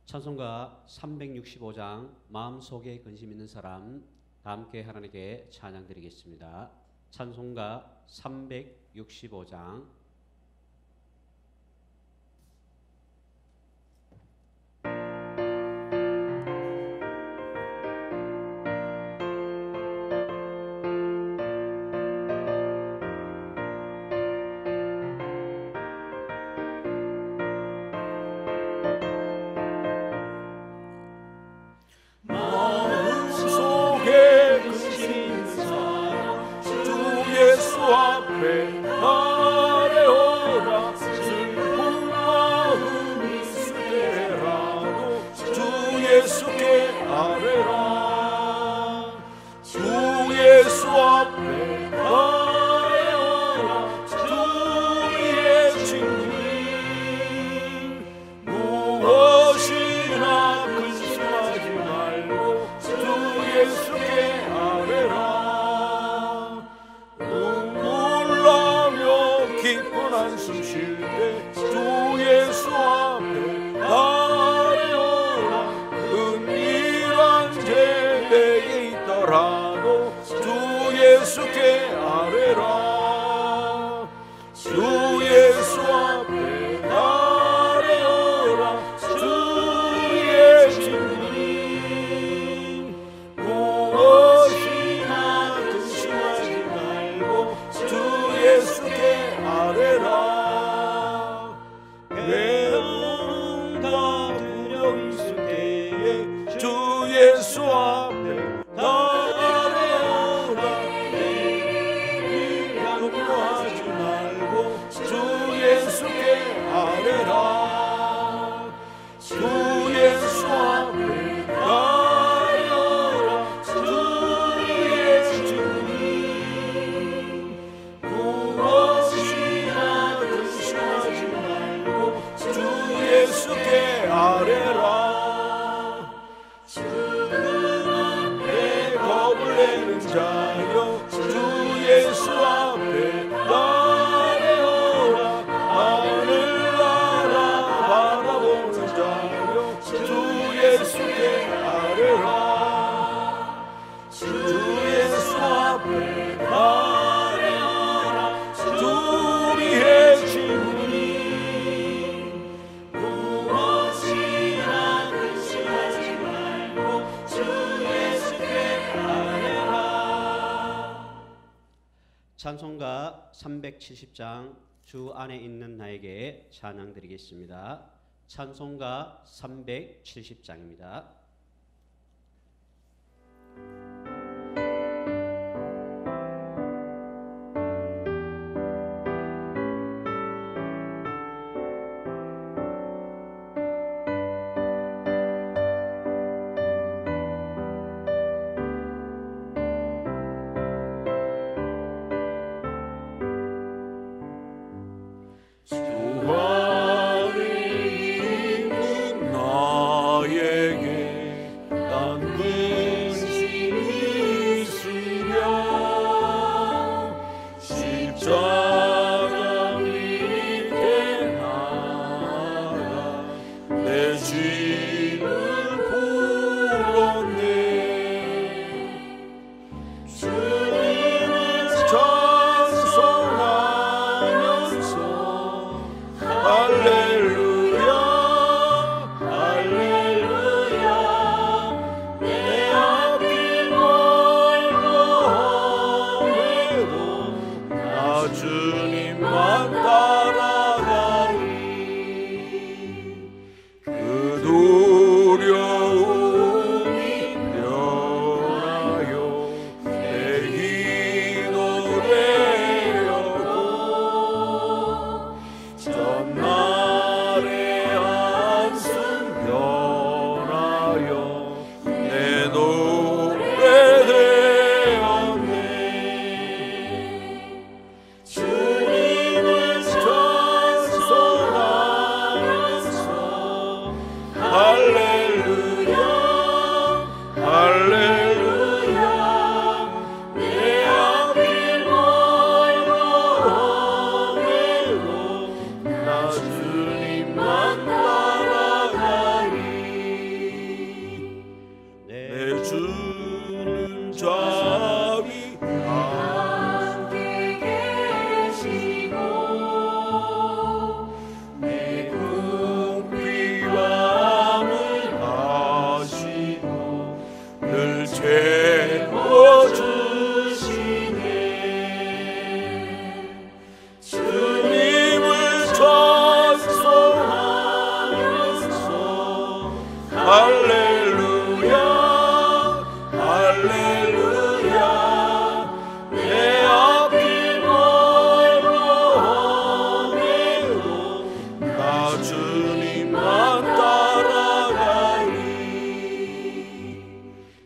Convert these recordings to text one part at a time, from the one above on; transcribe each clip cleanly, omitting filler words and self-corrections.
찬송가 365장 마음속에 근심 있는 사람, 다 함께 하나님께 찬양 드리겠습니다. 찬송가 365장 찬송가 370장 주 안에 있는 나에게 찬양 드리겠습니다. 찬송가 370장입니다. 할렐루야 주는 자비 함께 계시고 내 궁핍함을 아시고 늘 채워주시네. 주님을 찬송하면서 할렐루야 할렐루야 내 앞길 걸어오매도 나 주님만 따라가리.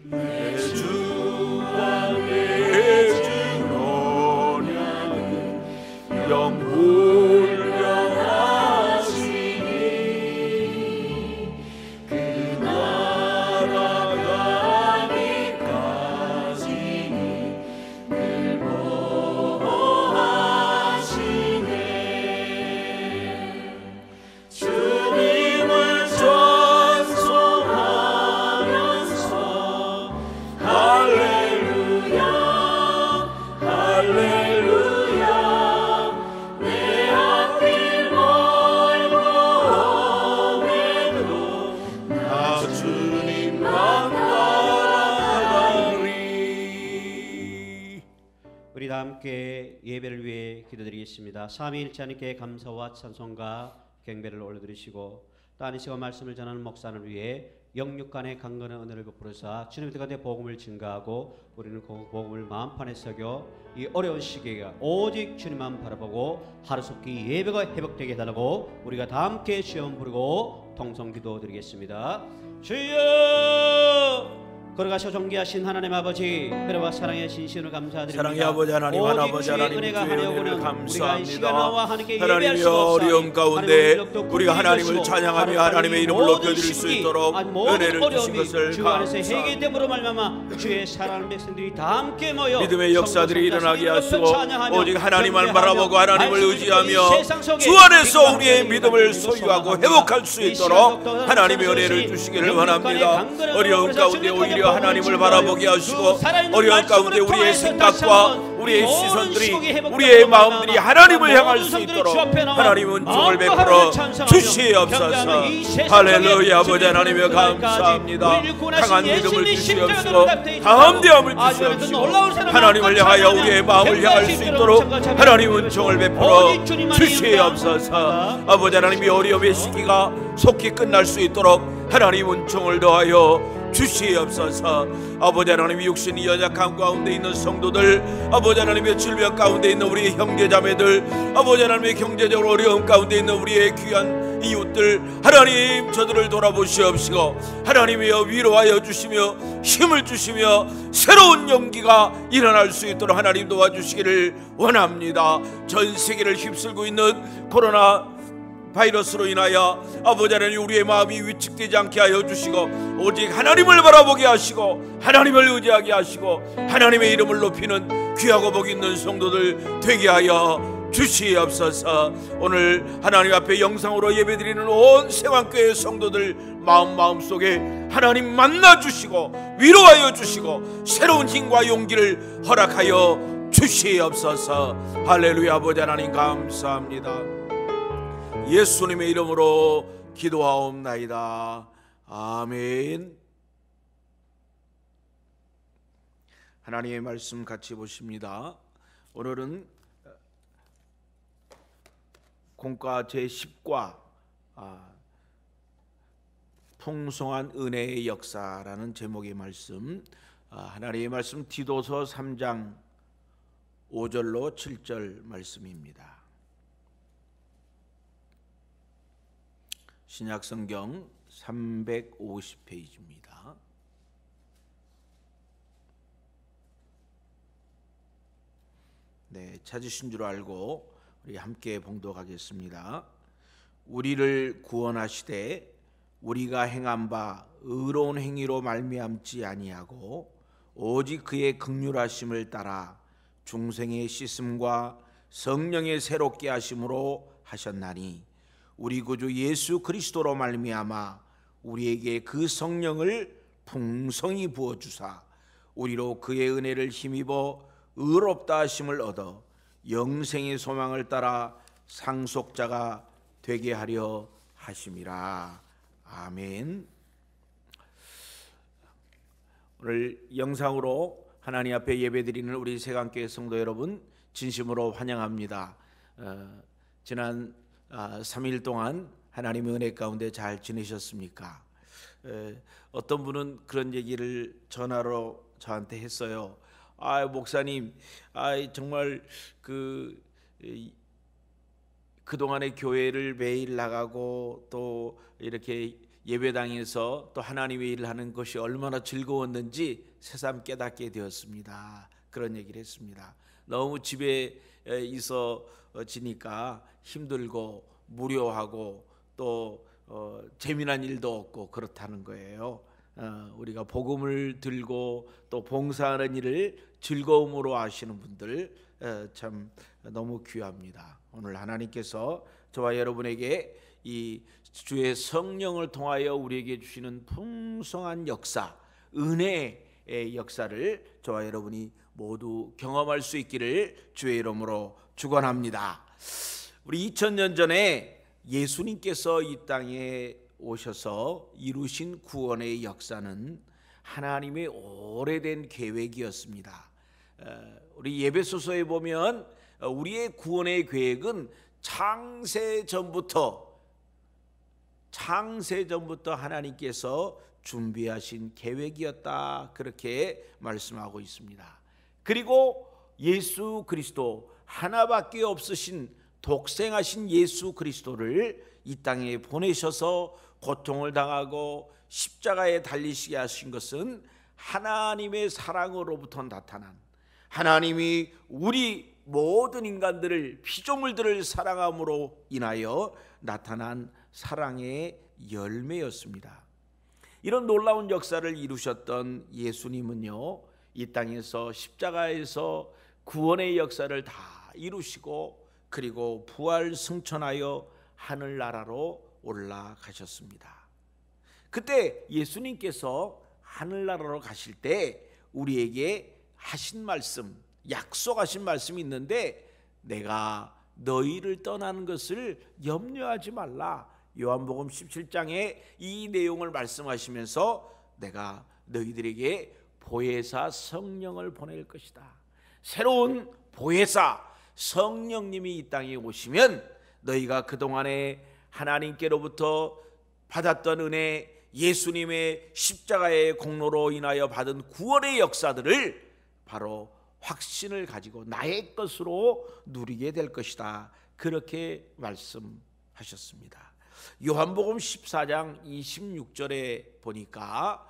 내 주와 맺은 언약은 영불변하시니 그 나라가 가기까지는 늘 보호하시네. 주님을 찬송하면서 할렐루야 할렐루야 내 앞길 걸어오매도 나 주님만 따라가리. 우리 다 함께 예배를 위해 기도드리겠습니다. 삼위일체 하나님께 감사와 찬송과 경배를 올려드리시고 또 이 시간 말씀을 전하는 목사를 위해 영육간의 강건한 은혜를 베풀어서 주님의 가운데 복음을 증가하고 우리는 그 복음을 마음판에 새겨 이 어려운 시기에 오직 주님만 바라보고 하루속히 예배가 회복되게 해달라고 우리가 다 함께 시험 부르고 통성 기도드리겠습니다. 주여 걸어가셔 존귀하신 하나님 아버지, 은혜와 사랑의 진심을 감사드립니다. 사랑의 아버지 하나님, 아버지 하나님, 은혜가 주의 은혜를 하나오고는 감사합니다. 하나님의 하나님의 어려움 가운데 우리가 하나님을 찬양하며 하나님의 이름을 높여드릴 수 있도록 은혜를 주신 것을 감사합니다. 주의 사랑하는 백성들이 다 함께 모여 믿음의 역사들이 일어나게 하시고 오직 하나님만 경배하며 바라보고 하나님을 말씀을 의지하며 세상 속에 주 안에서 우리가 우리의 함께 믿음을 있는 소유하고 것을 회복할 수 이 있도록 시간부터 하나님의 하나님 은혜를 주시니 주시기를 영육간의 원합니다. 강건한 어려운 은혜로 가운데 주님의 오히려 복음을 하나님을 증거하여 바라보게 하시고 주 살아있는 어려운 가운데 말씀으로 우리의 통해서 다시 생각과 한번 우리의 모든 시선들이 시국이 회복되고 우리의 마음들이 말미암아 하나님을 향할 모든 수 성들이 있도록 주 앞에 나와 하나님은 은총을 마음과 베풀어 하나님을 찬송하며 주시옵소서. 경배하며 이 세상 할렐루야. 속에 아버지 하나님여 주님의 감사합니다. 우리를 구원하신 강한 예수님의 믿음을 십자가로 주시옵시고 답되어 있는 담대함을 아주 주시옵시고 놀라운 사랑 하나님을 향하여 찬양하며 우리의 마음을 향할 수 있도록 하나님 은총을 베풀어 주시옵소서. 아버지 하나님이 어려움의 시기가 속히 끝날 수 있도록 하나님 은총을 더하여 주시옵소서. 아버지 하나님이 육신이 연약함 가운데 있는 성도들, 아버지 하나님의 질병 가운데 있는 우리의 형제자매들, 아버지 하나님의 경제적으로 어려움 가운데 있는 우리의 귀한 이웃들, 하나님 저들을 돌아보시옵시고 하나님이여 위로하여 주시며 힘을 주시며 새로운 용기가 일어날 수 있도록 하나님 도와주시기를 원합니다. 전 세계를 휩쓸고 있는 코로나 바이러스로 인하여 아버지 하나님 우리의 마음이 위축되지 않게 하여 주시고 오직 하나님을 바라보게 하시고 하나님을 의지하게 하시고 하나님의 이름을 높이는 귀하고 복 있는 성도들 되게 하여 주시옵소서. 오늘 하나님 앞에 영상으로 예배드리는 온 세왕교회 성도들 마음속에 하나님 만나주시고 위로하여 주시고 새로운 힘과 용기를 허락하여 주시옵소서. 할렐루야. 아버지 하나님 감사합니다. 예수님의 이름으로 기도하옵나이다. 아멘. 하나님의 말씀 같이 보십니다. 오늘은 공과 제10과 풍성한 은혜의 역사라는 제목의 말씀, 하나님의 말씀 디도서 3장 5절로 7절 말씀입니다. 신약성경 350페이지입니다. 네, 찾으신 줄 알고 우리 함께 봉독하겠습니다. 우리를 구원하시되 우리가 행한 바 의로운 행위로 말미암지 아니하고 오직 그의 긍휼하심을 따라 중생의 씻음과 성령의 새롭게 하심으로 하셨나니 우리 구주 예수 그리스도로 말미암아 우리에게 그 성령을 풍성히 부어주사 우리로 그의 은혜를 힘입어 의롭다 하심을 얻어 영생의 소망을 따라 상속자가 되게 하려 하심이라. 아멘. 오늘 영상으로 하나님 앞에 예배드리는 우리 세강교회 성도 여러분 진심으로 환영합니다. 지난 3일 동안 하나님의 은혜 가운데 잘 지내셨습니까? 어떤 분은 그런 얘기를 전화로 저한테 했어요. 목사님, 정말 그동안에 교회를 매일 나가고 또 이렇게 예배당에서 또 하나님의 일을 하는 것이 얼마나 즐거웠는지 새삼 깨닫게 되었습니다. 그런 얘기를 했습니다. 너무 집에 있어지니까 힘들고 무료하고 또 재미난 일도 없고 그렇다는 거예요. 우리가 복음을 들고 또 봉사하는 일을 즐거움으로 하시는 분들 참 너무 귀합니다. 오늘 하나님께서 저와 여러분에게 이 주의 성령을 통하여 우리에게 주시는 풍성한 역사, 은혜의 역사를 저와 여러분이 모두 경험할 수 있기를 주의 이름으로 축원합니다. 우리 2000년 전에 예수님께서 이 땅에 오셔서 이루신 구원의 역사는 하나님의 오래된 계획이었습니다. 우리 예배소서에 보면 우리의 구원의 계획은 창세 전부터 하나님께서 준비하신 계획이었다, 그렇게 말씀하고 있습니다. 그리고 예수 그리스도 하나밖에 없으신 독생하신 예수 그리스도를 이 땅에 보내셔서 고통을 당하고 십자가에 달리시게 하신 것은 하나님의 사랑으로부터 나타난, 하나님이 우리 모든 인간들을, 피조물들을 사랑함으로 인하여 나타난 사랑의 열매였습니다. 이런 놀라운 역사를 이루셨던 예수님은요, 이 땅에서 십자가에서 구원의 역사를 다 이루시고 그리고 부활 승천하여 하늘나라로 올라가셨습니다. 그때 예수님께서 하늘나라로 가실 때 우리에게 하신 말씀, 약속하신 말씀이 있는데, 내가 너희를 떠나는 것을 염려하지 말라. 요한복음 17장에 이 내용을 말씀하시면서 내가 너희들에게 보혜사 성령을 보낼 것이다. 새로운 보혜사 성령님이 이 땅에 오시면 너희가 그동안에 하나님께로부터 받았던 은혜, 예수님의 십자가의 공로로 인하여 받은 구원의 역사들을 바로 확신을 가지고 나의 것으로 누리게 될 것이다, 그렇게 말씀하셨습니다. 요한복음 14장 26절에 보니까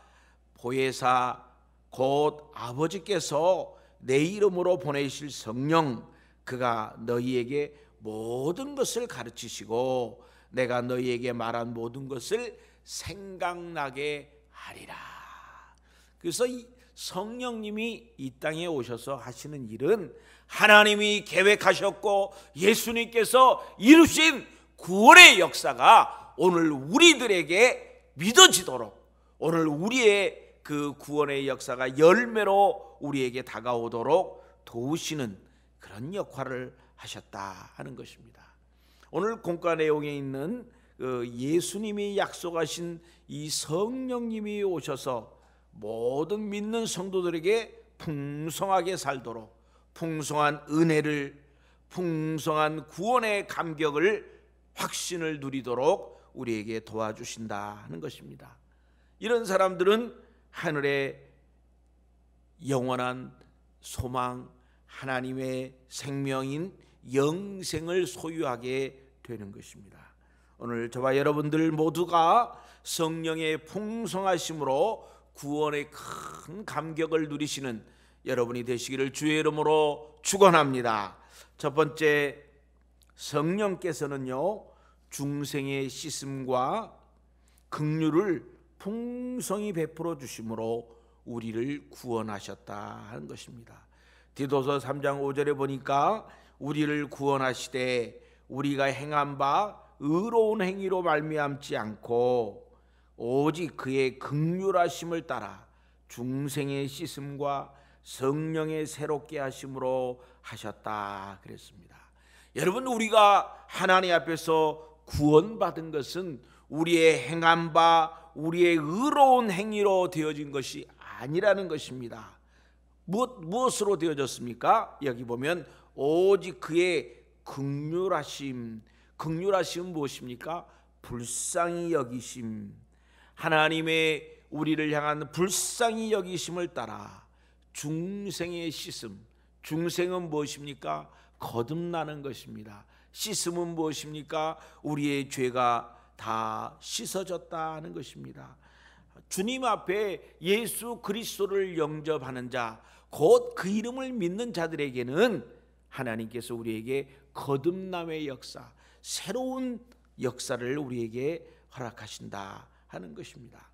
보혜사 곧 아버지께서 내 이름으로 보내실 성령, 그가 너희에게 모든 것을 가르치시고 내가 너희에게 말한 모든 것을 생각나게 하리라. 그래서 이 성령님이 이 땅에 오셔서 하시는 일은 하나님이 계획하셨고 예수님께서 이루신 구원의 역사가 오늘 우리들에게 믿어지도록, 오늘 우리의 그 구원의 역사가 열매로 우리에게 다가오도록 도우시는 그런 역할을 하셨다 하는 것입니다. 오늘 공과 내용에 있는 예수님이 약속하신 이 성령님이 오셔서 모든 믿는 성도들에게 풍성하게 살도록, 풍성한 은혜를, 풍성한 구원의 감격을, 확신을 누리도록 우리에게 도와주신다 하는 것입니다. 이런 사람들은 하늘의 영원한 소망, 하나님의 생명인 영생을 소유하게 되는 것입니다. 오늘 저와 여러분들 모두가 성령의 풍성하심으로 구원의 큰 감격을 누리시는 여러분이 되시기를 주의 이름으로 축원합니다. 첫 번째, 성령께서는요, 중생의 씻음과 긍휼을 풍성히 베풀어 주심으로 우리를 구원하셨다 하는 것입니다. 디도서 3장 5절에 보니까 우리를 구원하시되 우리가 행한 바 의로운 행위로 말미암지 않고 오직 그의 긍휼하심을 따라 중생의 씻음과 성령의 새롭게 하심으로 하셨다 그랬습니다. 여러분, 우리가 하나님 앞에서 구원받은 것은 우리의 행한 바, 우리의 의로운 행위로 되어진 것이 아니라는 것입니다. 무엇으로 되어졌습니까? 여기 보면 오직 그의 긍휼하심. 긍휼하심은 무엇입니까? 불쌍히 여기심. 하나님의 우리를 향한 불쌍히 여기심을 따라 중생의 씻음. 중생은 무엇입니까? 거듭나는 것입니다. 씻음은 무엇입니까? 우리의 죄가 다 씻어졌다는 것입니다. 주님 앞에 예수 그리스도를 영접하는 자, 곧 그 이름을 믿는 자들에게는 하나님께서 우리에게 거듭남의 역사, 새로운 역사를 우리에게 허락하신다 하는 것입니다.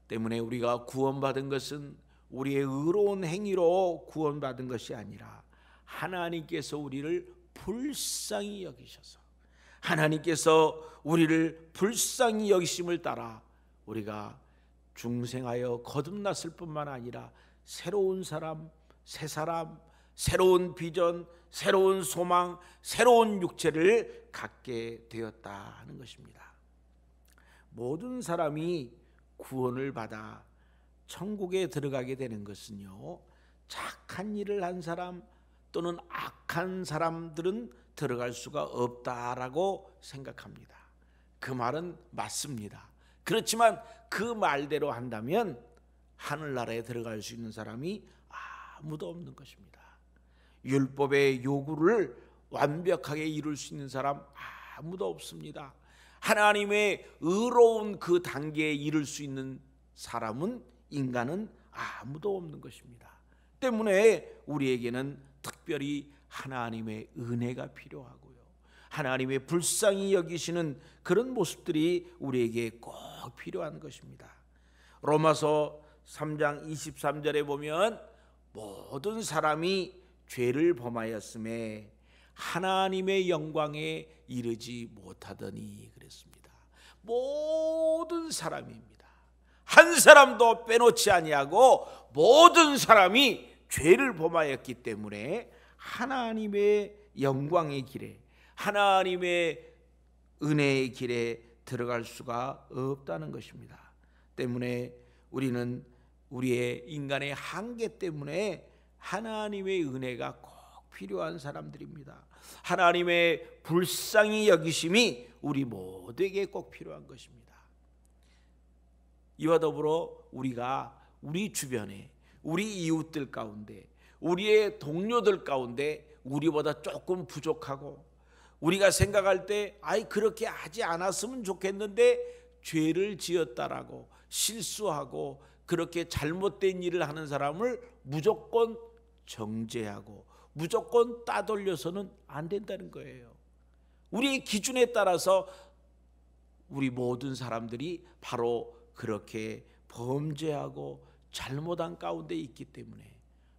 때문에 우리가 구원받은 것은 우리의 의로운 행위로 구원받은 것이 아니라 하나님께서 우리를 불쌍히 여기셔서, 하나님께서 우리를 불쌍히 여기심을 따라 우리가 중생하여 거듭났을 뿐만 아니라 새로운 사람, 새 사람, 새로운 비전, 새로운 소망, 새로운 육체를 갖게 되었다 하는 것입니다. 모든 사람이 구원을 받아 천국에 들어가게 되는 것은요, 착한 일을 한 사람 또는 악한 사람들은 들어갈 수가 없다라고 생각합니다. 그 말은 맞습니다. 그렇지만 그 말대로 한다면 하늘나라에 들어갈 수 있는 사람이 아무도 없는 것입니다. 율법의 요구를 완벽하게 이룰 수 있는 사람 아무도 없습니다. 하나님의 의로운 그 단계에 이를 수 있는 사람은, 인간은 아무도 없는 것입니다. 때문에 우리에게는 특별히 하나님의 은혜가 필요하고요, 하나님의 불쌍히 여기시는 그런 모습들이 우리에게 꼭 필요한 것입니다. 로마서 3장 23절에 보면 모든 사람이 죄를 범하였음에 하나님의 영광에 이르지 못하더니 그랬습니다. 모든 사람입니다. 한 사람도 빼놓지 아니하고 모든 사람이 죄를 범하였기 때문에 하나님의 영광의 길에, 하나님의 은혜의 길에 들어갈 수가 없다는 것입니다. 때문에 우리는 우리의 인간의 한계 때문에 하나님의 은혜가 꼭 필요한 사람들입니다. 하나님의 불쌍히 여기심이 우리 모두에게 꼭 필요한 것입니다. 이와 더불어 우리가 우리 주변에, 우리 이웃들 가운데, 우리의 동료들 가운데 우리보다 조금 부족하고, 우리가 생각할 때 그렇게 하지 않았으면 좋겠는데 죄를 지었다라고 실수하고 그렇게 잘못된 일을 하는 사람을 무조건 정죄하고 무조건 따돌려서는 안 된다는 거예요. 우리의 기준에 따라서 우리 모든 사람들이 바로 그렇게 범죄하고 잘못한 가운데 있기 때문에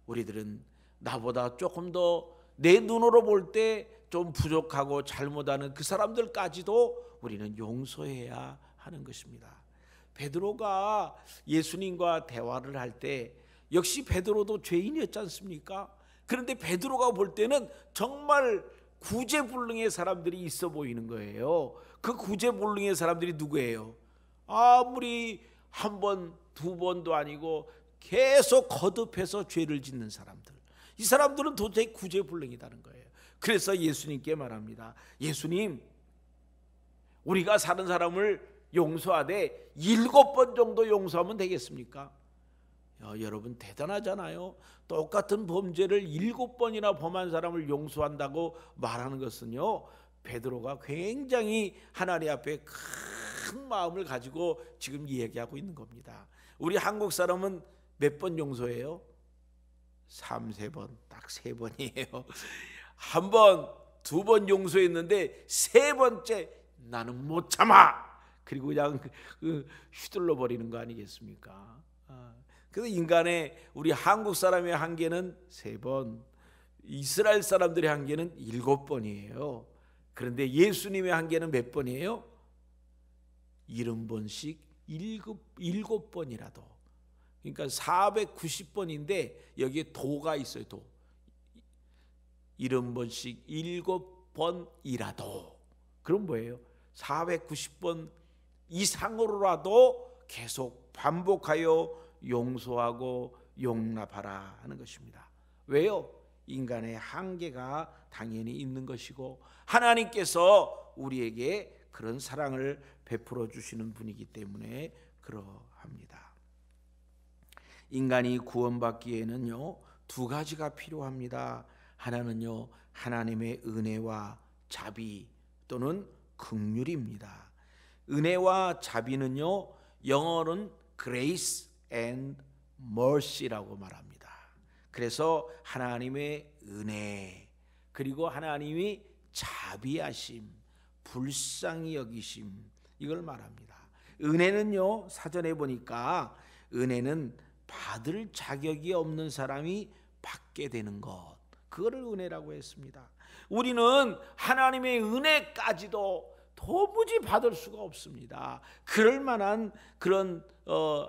우리들은 나보다 조금 더 내 눈으로 볼 때 좀 부족하고 잘못하는 그 사람들까지도 우리는 용서해야 하는 것입니다. 베드로가 예수님과 대화를 할 때 역시 베드로도 죄인이었지 않습니까? 그런데 베드로가 볼 때는 정말 구제불능의 사람들이 있어 보이는 거예요. 그 구제불능의 사람들이 누구예요? 아무리 한 번, 두 번도 아니고 계속 거듭해서 죄를 짓는 사람들. 이 사람들은 도저히 구제불능이라는 거예요. 그래서 예수님께 말합니다. 예수님, 우리가 사는 사람을 용서하되 7번 정도 용서하면 되겠습니까? 여러분 대단하잖아요. 똑같은 범죄를 7번이나 범한 사람을 용서한다고 말하는 것은요, 베드로가 굉장히 하나님 앞에 큰 마음을 가지고 지금 이야기하고 있는 겁니다. 우리 한국 사람은 몇 번 용서해요? 3, 4번, 딱 3번이에요. 한 번, 두 번 용서했는데 세 번째 나는 못 참아. 그리고 그냥 휘둘러 버리는 거 아니겠습니까? 그래서 인간의, 우리 한국 사람의 한계는 3번, 이스라엘 사람들의 한계는 7번이에요. 그런데 예수님의 한계는 몇 번이에요? 70번씩 7번이라도, 그러니까 490번인데 여기에 도가 있어요. 도. 70번씩 7번이라도. 그럼 뭐예요? 490번 이상으로라도 계속 반복하여 용서하고 용납하라 하는 것입니다. 왜요? 인간의 한계가 당연히 있는 것이고 하나님께서 우리에게 그런 사랑을 베풀어 주시는 분이기 때문에 그러합니다. 인간이 구원받기에는요, 두 가지가 필요합니다. 하나는요, 하나님의 은혜와 자비 또는 긍휼입니다. 은혜와 자비는요, 영어로는 grace and mercy라고 말합니다. 그래서 하나님의 은혜, 그리고 하나님이 자비하심, 불쌍히 여기심, 이걸 말합니다. 은혜는요, 사전에 보니까 은혜는 받을 자격이 없는 사람이 받게 되는 것, 그거를 은혜라고 했습니다. 우리는 하나님의 은혜까지도 도무지 받을 수가 없습니다. 그럴 만한 그런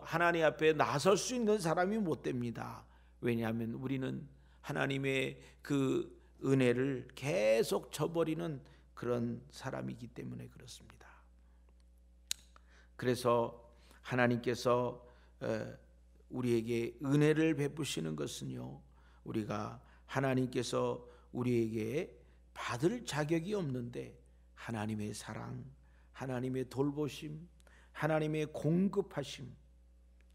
하나님 앞에 나설 수 있는 사람이 못 됩니다. 왜냐하면 우리는 하나님의 그 은혜를 계속 저버리는 그런 사람이기 때문에 그렇습니다. 그래서 하나님께서 우리에게 은혜를 베푸시는 것은요, 우리가 하나님께서 우리에게 받을 자격이 없는데 하나님의 사랑, 하나님의 돌보심, 하나님의 공급하심,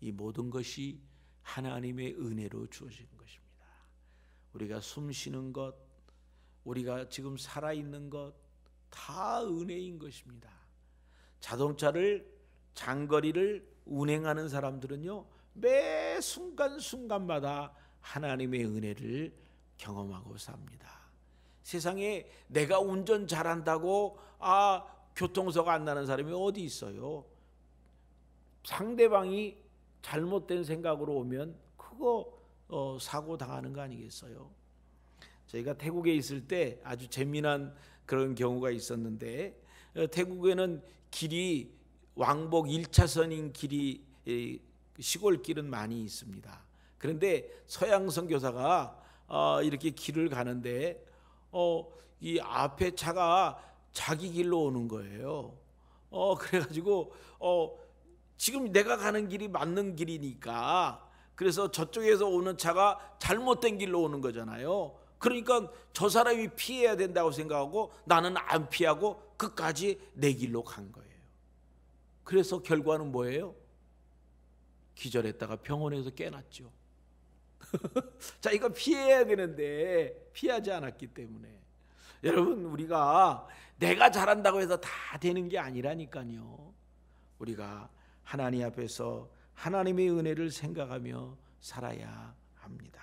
이 모든 것이 하나님의 은혜로 주어지는 것입니다. 우리가 숨 쉬는 것, 우리가 지금 살아있는 것, 다 은혜인 것입니다. 자동차를 장거리를 운행하는 사람들은요, 매 순간순간마다 하나님의 은혜를 경험하고 삽니다. 세상에 내가 운전 잘한다고 교통사고 안 나는 사람이 어디 있어요? 상대방이 잘못된 생각으로 오면 그거 사고 당하는 거 아니겠어요? 저희가 태국에 있을 때 아주 재미난 그런 경우가 있었는데, 태국에는 길이 왕복 1차선인 길이, 시골길은 많이 있습니다. 그런데 서양 선교사가 이렇게 길을 가는데 이 앞에 차가 자기 길로 오는 거예요. 그래가지고 지금 내가 가는 길이 맞는 길이니까, 그래서 저쪽에서 오는 차가 잘못된 길로 오는 거잖아요. 그러니까 저 사람이 피해야 된다고 생각하고 나는 안 피하고 끝까지 내 길로 간 거예요. 그래서 결과는 뭐예요? 기절했다가 병원에서 깨났죠. 자, 이거 피해야 되는데 피하지 않았기 때문에. 여러분, 우리가 내가 잘한다고 해서 다 되는 게 아니라니까요. 우리가 하나님 앞에서 하나님의 은혜를 생각하며 살아야 합니다.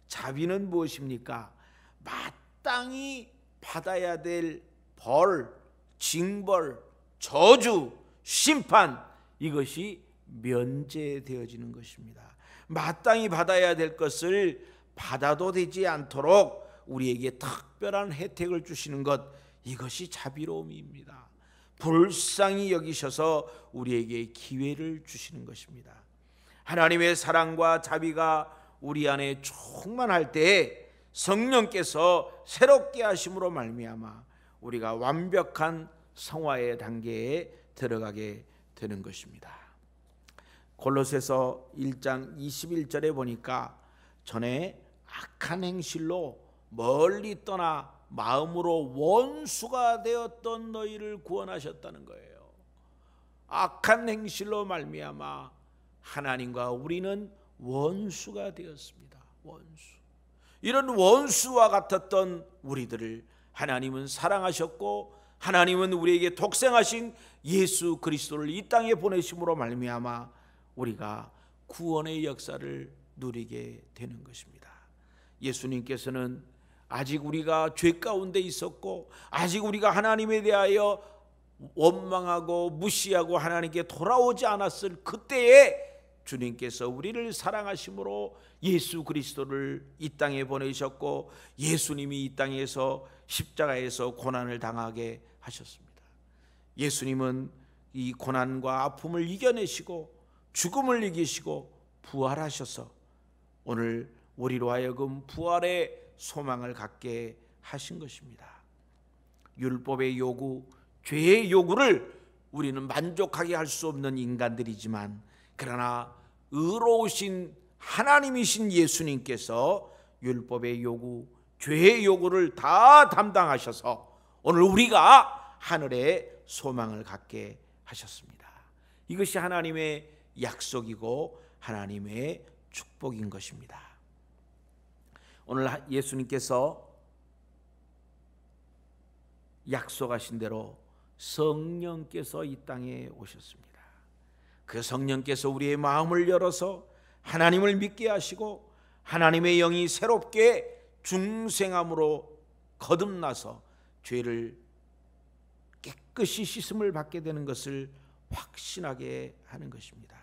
자비는 무엇입니까? 마땅히 받아야 될 벌, 징벌, 저주, 심판, 이것이 면제되어지는 것입니다. 마땅히 받아야 될 것을 받아도 되지 않도록 우리에게 특별한 혜택을 주시는 것, 이것이 자비로움입니다. 불쌍히 여기셔서 우리에게 기회를 주시는 것입니다. 하나님의 사랑과 자비가 우리 안에 충만할 때 성령께서 새롭게 하심으로 말미암아 우리가 완벽한 성화의 단계에 들어가게 되는 것입니다. 골로새서 1장 21절에 보니까 전에 악한 행실로 멀리 떠나 마음으로 원수가 되었던 너희를 구원하셨다는 거예요. 악한 행실로 말미암아 하나님과 우리는 원수가 되었습니다. 원수. 이런 원수와 같았던 우리들을 하나님은 사랑하셨고, 하나님은 우리에게 독생하신 예수 그리스도를 이 땅에 보내심으로 말미암아 우리가 구원의 역사를 누리게 되는 것입니다. 예수님께서는 아직 우리가 죄 가운데 있었고, 아직 우리가 하나님에 대하여 원망하고 무시하고 하나님께 돌아오지 않았을 그때에 주님께서 우리를 사랑하심으로 예수 그리스도를 이 땅에 보내셨고, 예수님이 이 땅에서 십자가에서 고난을 당하게 하셨습니다. 예수님은 이 고난과 아픔을 이겨내시고 죽음을 이기시고 부활하셔서 오늘 우리로 하여금 부활의 소망을 갖게 하신 것입니다. 율법의 요구, 죄의 요구를 우리는 만족하게 할 수 없는 인간들이지만, 그러나 의로우신 하나님이신 예수님께서 율법의 요구, 죄의 요구를 다 담당하셔서 오늘 우리가 하늘의 소망을 갖게 하셨습니다. 이것이 하나님의 약속이고 하나님의 축복인 것입니다. 오늘 예수님께서 약속하신 대로 성령께서 이 땅에 오셨습니다. 그 성령께서 우리의 마음을 열어서 하나님을 믿게 하시고 하나님의 영이 새롭게 중생함으로 거듭나서 죄를 깨끗이 씻음을 받게 되는 것을 확신하게 하는 것입니다.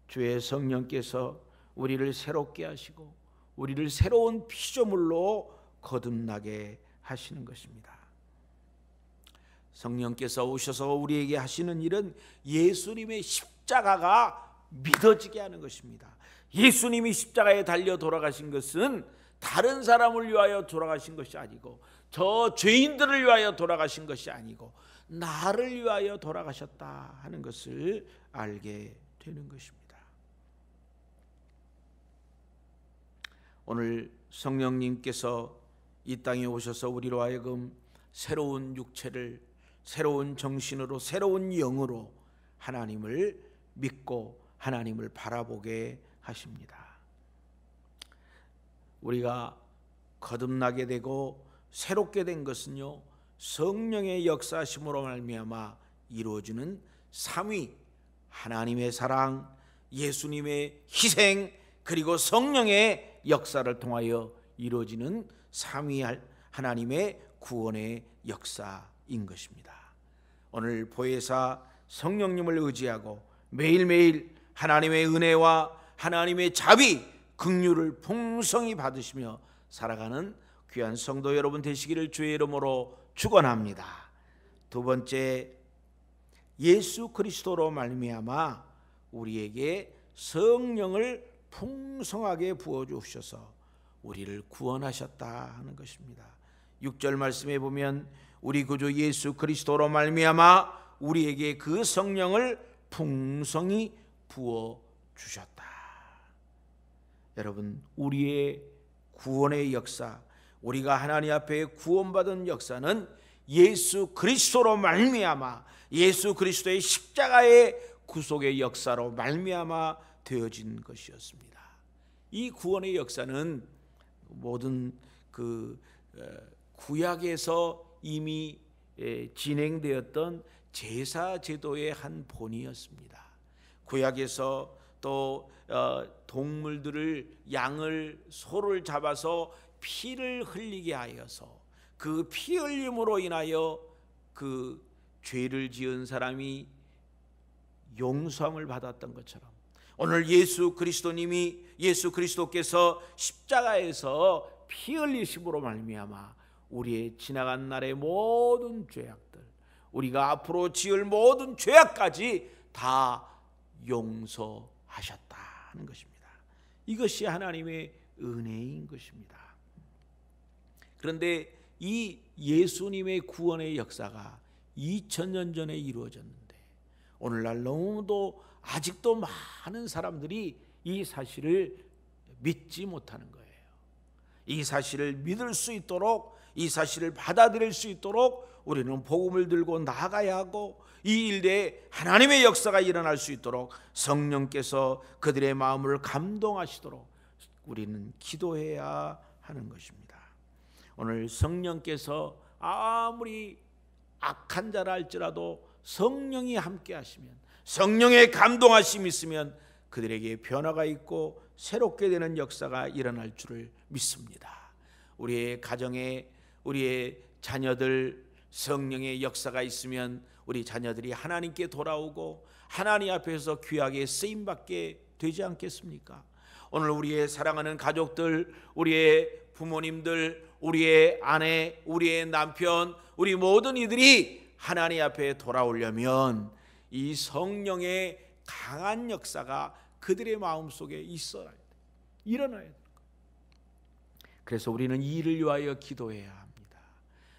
주의 성령께서 우리를 새롭게 하시고 우리를 새로운 피조물로 거듭나게 하시는 것입니다. 성령께서 오셔서 우리에게 하시는 일은 예수님의 십자가가 믿어지게 하는 것입니다. 예수님이 십자가에 달려 돌아가신 것은 다른 사람을 위하여 돌아가신 것이 아니고, 저 죄인들을 위하여 돌아가신 것이 아니고 나를 위하여 돌아가셨다 하는 것을 알게 되는 것입니다. 오늘 성령님께서 이 땅에 오셔서 우리로 하여금 새로운 육체를, 새로운 정신으로, 새로운 영으로 하나님을 믿고 하나님을 바라보게 하십니다. 우리가 거듭나게 되고 새롭게 된 것은요, 성령의 역사심으로 말미암아 이루어지는 삼위 하나님의 사랑, 예수님의 희생, 그리고 성령의 역사를 통하여 이루어지는 삼위 하나님의 구원의 역사인 것입니다. 오늘 보혜사 성령님을 의지하고 매일매일 하나님의 은혜와 하나님의 자비, 긍휼을 풍성히 받으시며 살아가는 귀한 성도 여러분 되시기를 주의 이름으로 축원합니다. 두 번째, 예수 그리스도로 말미암아 우리에게 성령을 풍성하게 부어주셔서 우리를 구원하셨다 하는 것입니다. 6절 말씀에 보면 우리 구주 예수 그리스도로 말미암아 우리에게 그 성령을 풍성히 부어주셨다. 여러분, 우리의 구원의 역사, 우리가 하나님 앞에 구원받은 역사는 예수 그리스도로 말미암아, 예수 그리스도의 십자가의 구속의 역사로 말미암아 되어진 것이었습니다. 이 구원의 역사는 모든 그 구약에서 이미 진행되었던 제사 제도의 한 본이었습니다. 구약에서 또 동물들을, 양을, 소를 잡아서 피를 흘리게 하여서 그 피 흘림으로 인하여 그 죄를 지은 사람이 용서함을 받았던 것처럼, 오늘 예수 그리스도님이, 예수 그리스도께서 십자가에서 피 흘리심으로 말미암아 우리의 지나간 날의 모든 죄악들, 우리가 앞으로 지을 모든 죄악까지 다 용서하셨다 하는 것입니다. 이것이 하나님의 은혜인 것입니다. 그런데 이 예수님의 구원의 역사가 2000년 전에 이루어졌는데 오늘날 너무도 아직도 많은 사람들이 이 사실을 믿지 못하는 거예요. 이 사실을 믿을 수 있도록, 이 사실을 받아들일 수 있도록 우리는 복음을 들고 나아가야 하고, 이 일에 하나님의 역사가 일어날 수 있도록 성령께서 그들의 마음을 감동하시도록 우리는 기도해야 하는 것입니다. 오늘 성령께서 아무리 악한 자라 할지라도 성령이 함께 하시면, 성령의 감동하심이 있으면 그들에게 변화가 있고 새롭게 되는 역사가 일어날 줄을 믿습니다. 우리의 가정에, 우리의 자녀들 성령의 역사가 있으면 우리 자녀들이 하나님께 돌아오고 하나님 앞에서 귀하게 쓰임받게 되지 않겠습니까? 오늘 우리의 사랑하는 가족들, 우리의 부모님들, 우리의 아내, 우리의 남편, 우리 모든 이들이 하나님 앞에 돌아오려면 이 성령의 강한 역사가 그들의 마음속에 있어야 돼. 일어나야 돼. 그래서 우리는 이를 위하여 기도해야 합니다.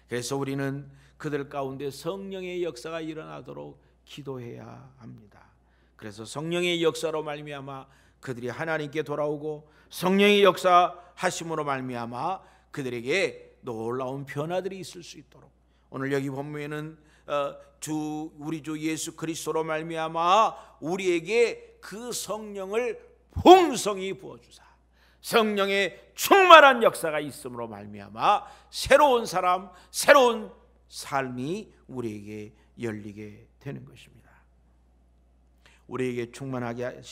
그래서 우리는 그들 가운데 성령의 역사가 일어나도록 기도해야 합니다. 그래서 성령의 역사로 말미암아 그들이 하나님께 돌아오고 성령의 역사하심으로 말미암아 그들에게 놀라운 변화들이 있을 수 있도록 오늘 여기 본문에는 우리 주 예수 그리스도로 말미암아 우리에게 그 성령을 풍성히 부어주사 성령의 충만한 역사가 있음으로 말미암아 새로운 사람, 새로운 삶이 우리에게 열리게 되는 것입니다. 우리에게 충만하게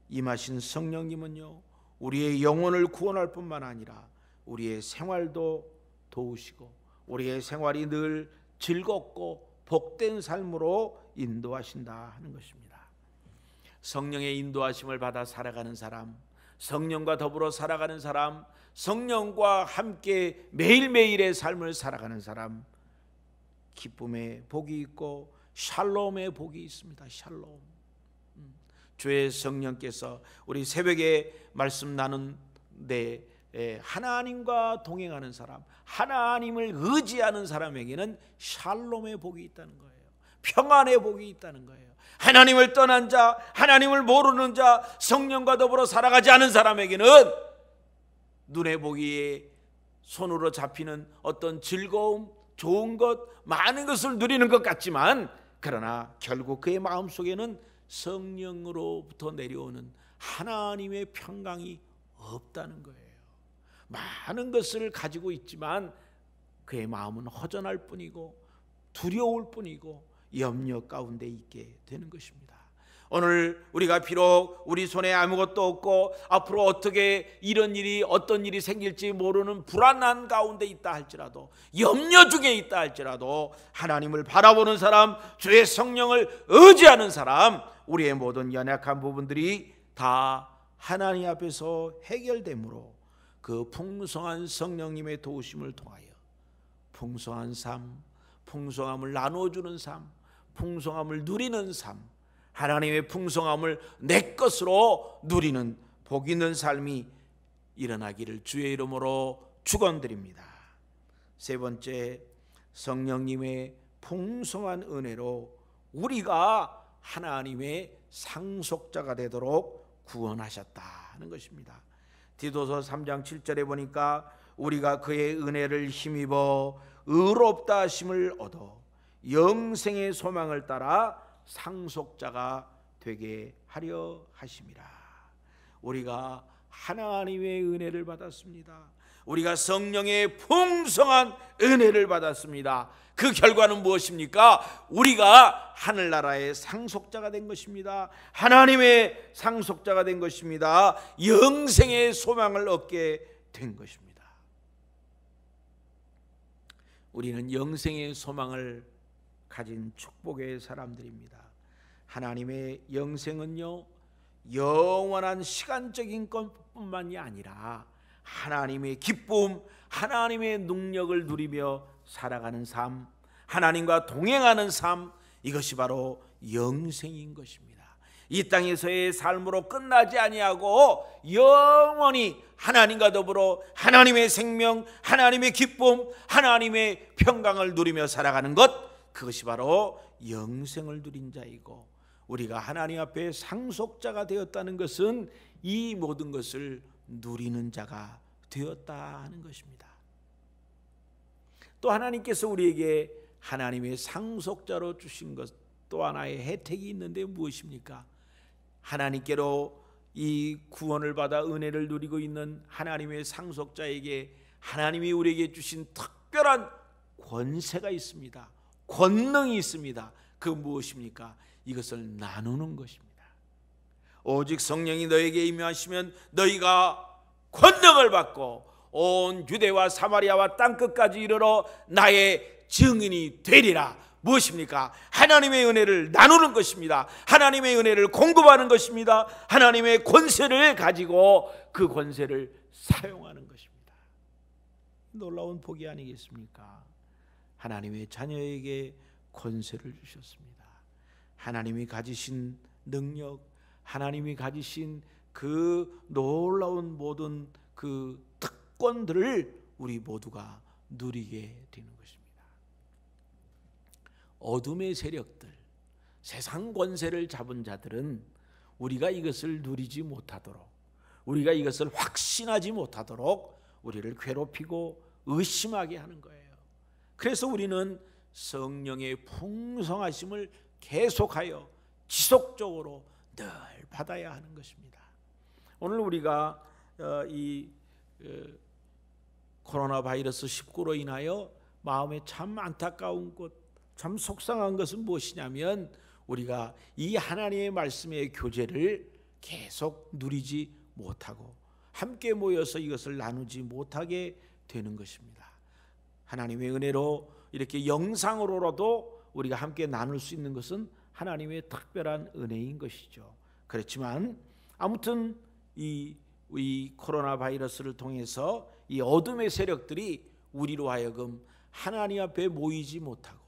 임하신 성령님은요, 우리의 영혼을 구원할 뿐만 아니라 우리의 생활도 도우시고 우리의 생활이 늘 즐겁고 복된 삶으로 인도하신다 하는 것입니다. 성령의 인도하심을 받아 살아가는 사람, 성령과 더불어 살아가는 사람, 성령과 함께 매일매일의 삶을 살아가는 사람, 기쁨의 복이 있고 샬롬의 복이 있습니다. 샬롬. 주의 성령께서 우리 새벽에 말씀 나눈데 하나님과 동행하는 사람, 하나님을 의지하는 사람에게는 샬롬의 복이 있다는 거예요. 평안의 복이 있다는 거예요. 하나님을 떠난 자, 하나님을 모르는 자, 성령과 더불어 살아가지 않은 사람에게는 눈에 보기에 손으로 잡히는 어떤 즐거움, 좋은 것, 많은 것을 누리는 것 같지만 그러나 결국 그의 마음속에는 성령으로부터 내려오는 하나님의 평강이 없다는 거예요. 많은 것을 가지고 있지만 그의 마음은 허전할 뿐이고 두려울 뿐이고 염려 가운데 있게 되는 것입니다. 오늘 우리가 비록 우리 손에 아무것도 없고 앞으로 어떻게 이런 일이 어떤 일이 생길지 모르는 불안한 가운데 있다 할지라도 염려 중에 있다 할지라도 하나님을 바라보는 사람, 주의 성령을 의지하는 사람, 우리의 모든 연약한 부분들이 다 하나님 앞에서 해결되므로 그 풍성한 성령님의 도우심을 통하여 풍성한 삶, 풍성함을 나눠주는 삶, 풍성함을 누리는 삶, 하나님의 풍성함을 내 것으로 누리는 복 있는 삶이 일어나기를 주의 이름으로 축원드립니다. 세 번째, 성령님의 풍성한 은혜로 우리가 하나님의 상속자가 되도록 구원하셨다는 것입니다. 디도서 3장 7절에 보니까 우리가 그의 은혜를 힘입어 의롭다 하심을 얻어 영생의 소망을 따라 상속자가 되게 하려 하심이라. 우리가 하나님의 은혜를 받았습니다. 우리가 성령의 풍성한 은혜를 받았습니다. 그 결과는 무엇입니까? 우리가 하늘나라의 상속자가 된 것입니다. 하나님의 상속자가 된 것입니다. 영생의 소망을 얻게 된 것입니다. 우리는 영생의 소망을 가진 축복의 사람들입니다. 하나님의 영생은요, 영원한 시간적인 것뿐만이 아니라 하나님의 기쁨, 하나님의 능력을 누리며 살아가는 삶, 하나님과 동행하는 삶, 이것이 바로 영생인 것입니다. 이 땅에서의 삶으로 끝나지 아니하고 영원히 하나님과 더불어 하나님의 생명, 하나님의 기쁨, 하나님의 평강을 누리며 살아가는 것, 그것이 바로 영생을 누린 자이고, 우리가 하나님 앞에 상속자가 되었다는 것은 이 모든 것을 누리는 자가 되었다 하는 것입니다. 또 하나님께서 우리에게 하나님의 상속자로 주신 것 또 하나의 혜택이 있는데 무엇입니까? 하나님께로 이 구원을 받아 은혜를 누리고 있는 하나님의 상속자에게 하나님이 우리에게 주신 특별한 권세가 있습니다. 권능이 있습니다. 그 무엇입니까? 이것을 나누는 것입니다. 오직 성령이 너에게 임하시면 너희가 권능을 받고 온 유대와 사마리아와 땅끝까지 이르러 나의 증인이 되리라. 무엇입니까? 하나님의 은혜를 나누는 것입니다. 하나님의 은혜를 공급하는 것입니다. 하나님의 권세를 가지고 그 권세를 사용하는 것입니다. 놀라운 복이 아니겠습니까? 하나님의 자녀에게 권세를 주셨습니다. 하나님이 가지신 능력, 하나님이 가지신 그 놀라운 모든 그 특권들을 우리 모두가 누리게 되는 것입니다. 어둠의 세력들, 세상 권세를 잡은 자들은 우리가 이것을 누리지 못하도록, 우리가 이것을 확신하지 못하도록 우리를 괴롭히고 의심하게 하는 거예요. 그래서 우리는 성령의 풍성하심을 계속하여 지속적으로 늘 받아야 하는 것입니다. 오늘 우리가 이 코로나 바이러스 19로 인하여 마음에 참 안타까운 것, 참 속상한 것은 무엇이냐면 우리가 이 하나님의 말씀의 교제를 계속 누리지 못하고 함께 모여서 이것을 나누지 못하게 되는 것입니다. 하나님의 은혜로 이렇게 영상으로라도 우리가 함께 나눌 수 있는 것은 하나님의 특별한 은혜인 것이죠. 그렇지만 아무튼 이 코로나 바이러스를 통해서 이 어둠의 세력들이 우리로 하여금 하나님 앞에 모이지 못하고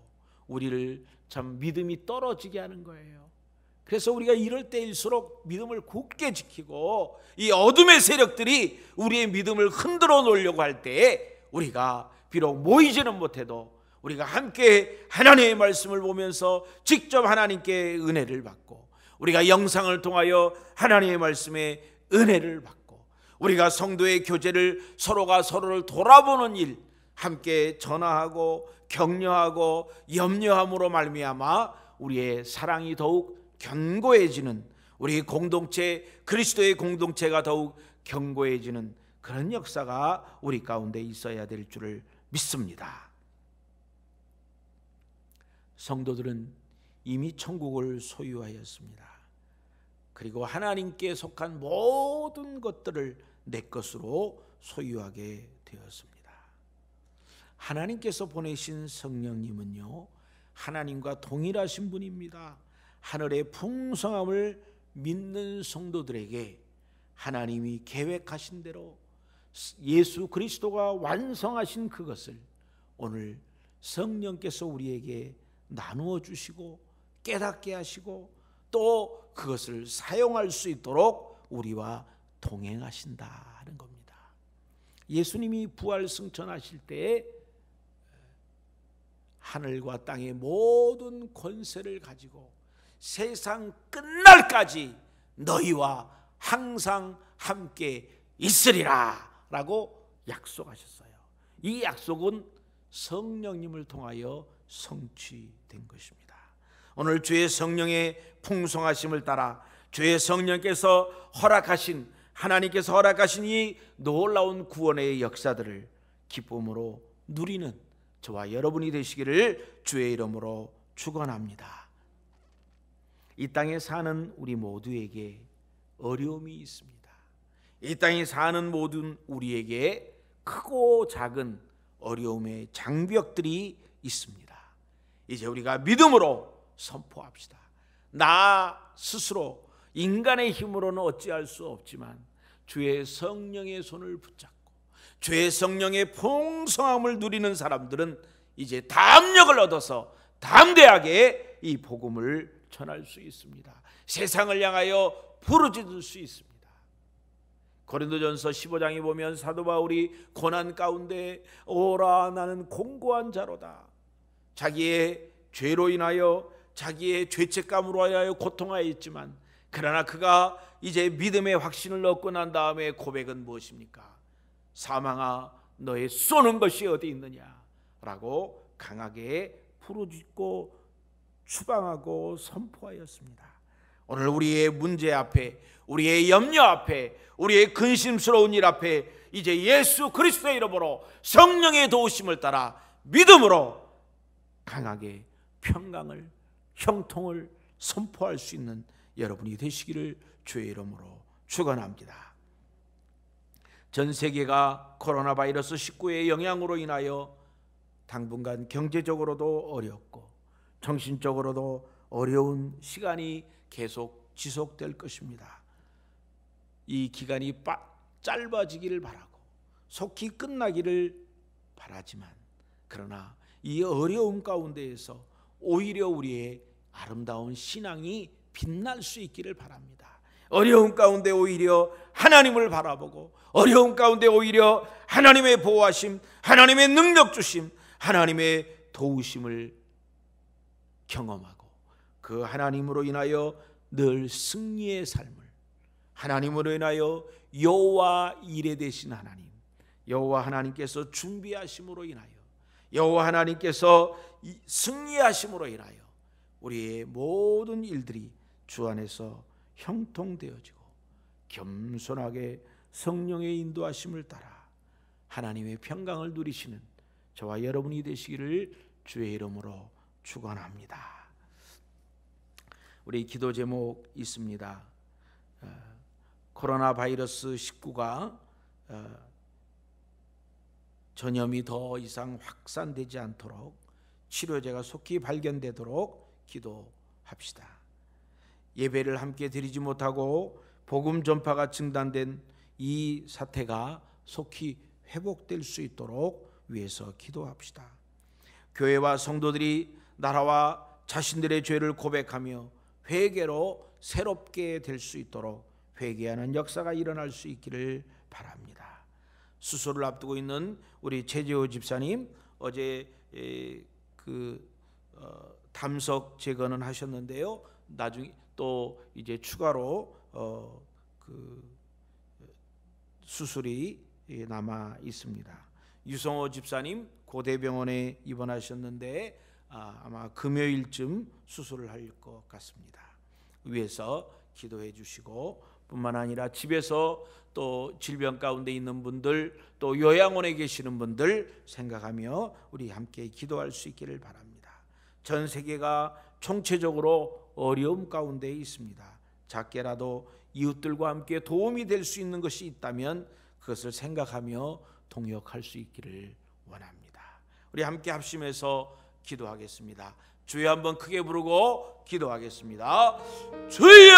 우리를 참 믿음이 떨어지게 하는 거예요. 그래서 우리가 이럴 때일수록 믿음을 굳게 지키고 이 어둠의 세력들이 우리의 믿음을 흔들어 놓으려고 할 때에 우리가 비록 모이지는 못해도 우리가 함께 하나님의 말씀을 보면서 직접 하나님께 은혜를 받고, 우리가 영상을 통하여 하나님의 말씀에 은혜를 받고, 우리가 성도의 교제를 서로가 서로를 돌아보는 일 함께 전화하고 격려하고 염려함으로 말미암아 우리의 사랑이 더욱 견고해지는, 우리 공동체, 그리스도의 공동체가 더욱 견고해지는 그런 역사가 우리 가운데 있어야 될 줄을 믿습니다. 성도들은 이미 천국을 소유하였습니다. 그리고 하나님께 속한 모든 것들을 내 것으로 소유하게 되었습니다. 하나님께서 보내신 성령님은요, 하나님과 동일하신 분입니다. 하늘의 풍성함을 믿는 성도들에게 하나님이 계획하신 대로 예수 그리스도가 완성하신 그것을 오늘 성령께서 우리에게 나누어 주시고 깨닫게 하시고 또 그것을 사용할 수 있도록 우리와 동행하신다는 겁니다. 예수님이 부활 승천하실 때에 하늘과 땅의 모든 권세를 가지고 세상 끝날까지 너희와 항상 함께 있으리라 라고 약속하셨어요. 이 약속은 성령님을 통하여 성취된 것입니다. 오늘 주의 성령의 풍성하심을 따라 주의 성령께서 허락하신, 하나님께서 허락하신 이 놀라운 구원의 역사들을 기쁨으로 누리는 저와 여러분이 되시기를 주의 이름으로 축원합니다. 이 땅에 사는 우리 모두에게 어려움이 있습니다. 이 땅에 사는 모든 우리에게 크고 작은 어려움의 장벽들이 있습니다. 이제 우리가 믿음으로 선포합시다. 나 스스로 인간의 힘으로는 어찌할 수 없지만 주의 성령의 손을 붙잡고 주의 성령의 풍성함을 누리는 사람들은 이제 담력을 얻어서 담대하게 이 복음을 전할 수 있습니다. 세상을 향하여 부르짖을 수 있습니다. 고린도전서 15장에 보면 사도 바울이 고난 가운데 오라 나는 공고한 자로다. 자기의 죄로 인하여 자기의 죄책감으로 하여 고통하였지만 그러나 그가 이제 믿음의 확신을 얻고 난 다음에 고백은 무엇입니까? 사망아 너의 쏘는 것이 어디 있느냐 라고 강하게 부르짖고 추방하고 선포하였습니다. 오늘 우리의 문제 앞에, 우리의 염려 앞에, 우리의 근심스러운 일 앞에 이제 예수 그리스도의 이름으로 성령의 도우심을 따라 믿음으로 강하게 평강을, 형통을 선포할 수 있는 여러분이 되시기를 주의 이름으로 축원합니다. 전 세계가 코로나 바이러스 19의 영향으로 인하여 당분간 경제적으로도 어렵고 정신적으로도 어려운 시간이 계속 지속될 것입니다. 이 기간이 짧아지기를 바라고 속히 끝나기를 바라지만 그러나 이 어려움 가운데에서 오히려 우리의 아름다운 신앙이 빛날 수 있기를 바랍니다. 어려운 가운데 오히려 하나님을 바라보고, 어려운 가운데 오히려 하나님의 보호하심, 하나님의 능력 주심, 하나님의 도우심을 경험하고 그 하나님으로 인하여 늘 승리의 삶을, 하나님으로 인하여 여호와 이레 되신 하나님, 여호와 하나님께서 준비하심으로 인하여, 여호와 하나님께서 승리하심으로 인하여 우리의 모든 일들이 주 안에서 형통되어지고 겸손하게 성령의 인도하심을 따라 하나님의 평강을 누리시는 저와 여러분이 되시기를 주의 이름으로 축원합니다. 우리 기도 제목 있습니다. 코로나 바이러스 19가 전염이 더 이상 확산되지 않도록 치료제가 속히 발견되도록 기도합시다. 예배를 함께 드리지 못하고 복음 전파가 중단된 이 사태가 속히 회복될 수 있도록 위해서 기도합시다. 교회와 성도들이 나라와 자신들의 죄를 고백하며 회개로 새롭게 될 수 있도록 회개하는 역사가 일어날 수 있기를 바랍니다. 수술을 앞두고 있는 우리 최재호 집사님, 어제 담석 제거는 하셨는데요. 나중에 또 이제 추가로 수술이 남아 있습니다. 유성호 집사님 고대병원에 입원하셨는데 아마 금요일쯤 수술을 할 것 같습니다. 위에서 기도해 주시고, 뿐만 아니라 집에서 또 질병 가운데 있는 분들, 또 요양원에 계시는 분들 생각하며 우리 함께 기도할 수 있기를 바랍니다. 전 세계가 총체적으로 어려움 가운데 있습니다. 작게라도 이웃들과 함께 도움이 될 수 있는 것이 있다면 그것을 생각하며 동역할 수 있기를 원합니다. 우리 함께 합심해서 기도하겠습니다. 주여 한번 크게 부르고 기도하겠습니다. 주여!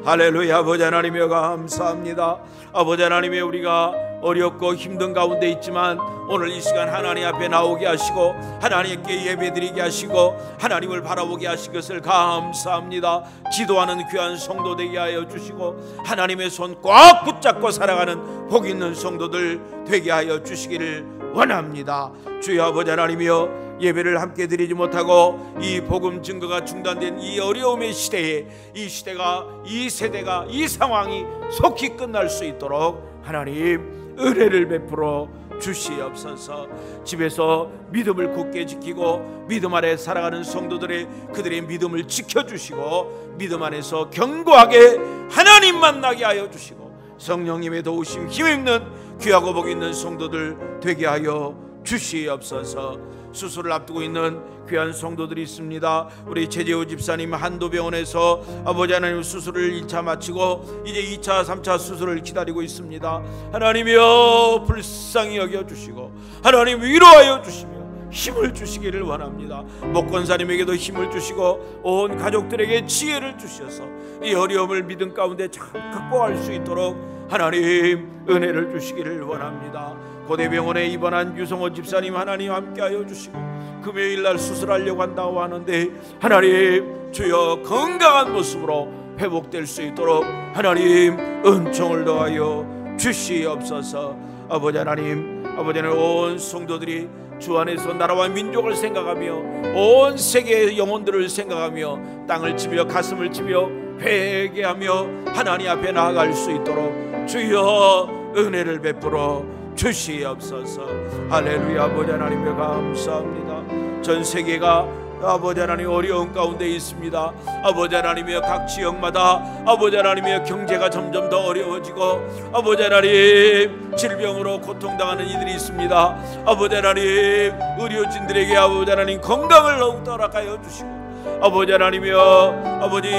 할렐루야. 아버지 하나님여 감사합니다. 아버지 하나님여, 우리가 어렵고 힘든 가운데 있지만 오늘 이 시간 하나님 앞에 나오게 하시고 하나님께 예배드리게 하시고 하나님을 바라보게 하신 것을 감사합니다. 기도하는 귀한 성도 되게 하여 주시고 하나님의 손 꽉 붙잡고 살아가는 복 있는 성도들 되게 하여 주시기를 원합니다. 주여 아버지 하나님이여, 예배를 함께 드리지 못하고 이 복음 증거가 중단된 이 어려움의 시대에, 이 시대가, 이 세대가, 이 상황이 속히 끝날 수 있도록 하나님 은혜를 베풀어 주시옵소서. 집에서 믿음을 굳게 지키고 믿음 아래 살아가는 성도들의 그들의 믿음을 지켜주시고 믿음 안에서 견고하게 하나님 만나게 하여 주시고 성령님의 도우심 힘있는 귀하고 복 있는 성도들 되게 하여 주시옵소서. 수술을 앞두고 있는 귀한 성도들이 있습니다. 우리 최재호 집사님 한도병원에서 아버지 하나님 수술을 1차 마치고 이제 2차 3차 수술을 기다리고 있습니다. 하나님이여 불쌍히 여겨주시고 하나님 위로하여 주시며 힘을 주시기를 원합니다. 목권사님에게도 힘을 주시고 온 가족들에게 지혜를 주셔서 이 어려움을 믿음 가운데 잘 극복할 수 있도록 하나님 은혜를 주시기를 원합니다. 고대병원에 입원한 유성호 집사님 하나님 함께하여 주시고 금요일날 수술하려고 한다고 하는데 하나님 주여 건강한 모습으로 회복될 수 있도록 하나님 은총을 더하여 주시옵소서. 아버지 하나님, 아버지 하나님, 온 성도들이 주 안에서 나라와 민족을 생각하며 온 세계의 영혼들을 생각하며 땅을 치며 가슴을 치며 회개하며 하나님 앞에 나아갈 수 있도록 주여 은혜를 베풀어 주시옵소서. 할렐루야. 아버지 하나님께 감사합니다. 전 세계가 아버지 하나님 어려운 가운데 있습니다. 아버지 하나님의 각 지역마다 아버지 하나님의 경제가 점점 더 어려워지고 아버지 하나님 질병으로 고통당하는 이들이 있습니다. 아버지 하나님 의료진들에게 아버지 하나님 건강을 더욱 허락하여 주시고 아버지 하나님이여, 아버지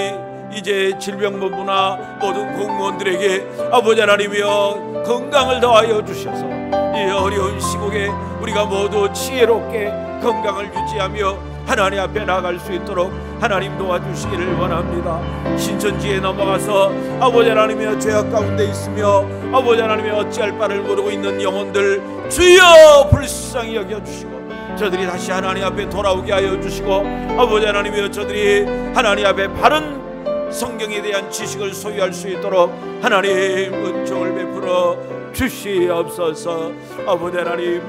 이제 질병본부나 모든 공무원들에게 아버지 하나님이여 건강을 더하여 주셔서 이 어려운 시국에 우리가 모두 지혜롭게 건강을 유지하며 하나님 앞에 나아갈 수 있도록 하나님 도와주시기를 원합니다. 신천지에 넘어가서 아버지 하나님의 죄악 가운데 있으며 아버지 하나님의 어찌할 바를 모르고 있는 영혼들 주여 불쌍히 여겨주시고 저들이 다시 하나님 앞에 돌아오게 하여 주시고, 아버지 하나님이여 저들이 하나님 앞에 바른 성경에 대한 지식을 소유할 수 있도록 하나님 은총을 베풀어 주시옵소서. 아버지 하나님,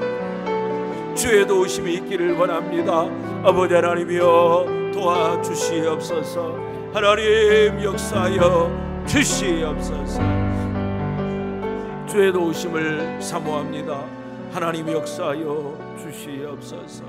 주의 도우심이 있기를 원합니다. 아버지 하나님이여 도와주시옵소서. 하나님 역사하여 주시옵소서. 주의 도우심을 사모합니다. 하나님 역사하여 주시옵소서.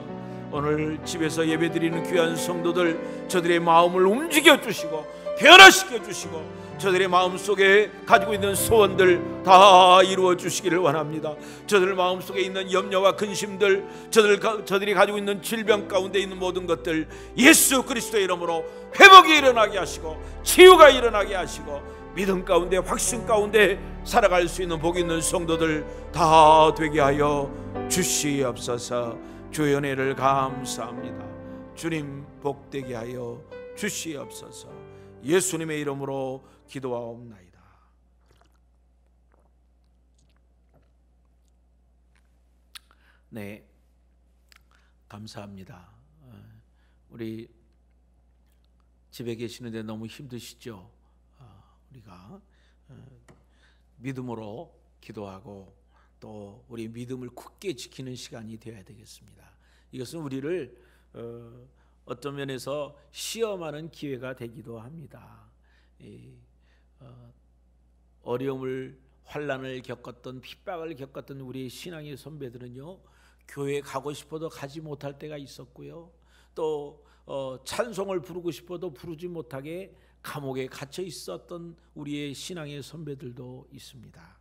오늘 집에서 예배드리는 귀한 성도들, 저들의 마음을 움직여 주시고 변화시켜 주시고 저들의 마음속에 가지고 있는 소원들 다 이루어 주시기를 원합니다. 저들 마음속에 있는 염려와 근심들, 저들이 가지고 있는 질병 가운데 있는 모든 것들 예수 그리스도의 이름으로 회복이 일어나게 하시고 치유가 일어나게 하시고 믿음 가운데 확신 가운데 살아갈 수 있는 복 있는 성도들 다 되게 하여 주시옵소서. 주의 은혜를 감사합니다. 주님 복되게 하여 주시옵소서. 예수님의 이름으로 기도하옵나이다. 네, 감사합니다. 우리 집에 계시는데 너무 힘드시죠? 우리가 믿음으로 기도하고 또 우리 믿음을 굳게 지키는 시간이 되어야 되겠습니다. 이것은 우리를 어떤 면에서 시험하는 기회가 되기도 합니다. 어려움을, 환난을 겪었던, 핍박을 겪었던 우리 신앙의 선배들은요, 교회에 가고 싶어도 가지 못할 때가 있었고요, 또 찬송을 부르고 싶어도 부르지 못하게 감옥에 갇혀 있었던 우리의 신앙의 선배들도 있습니다.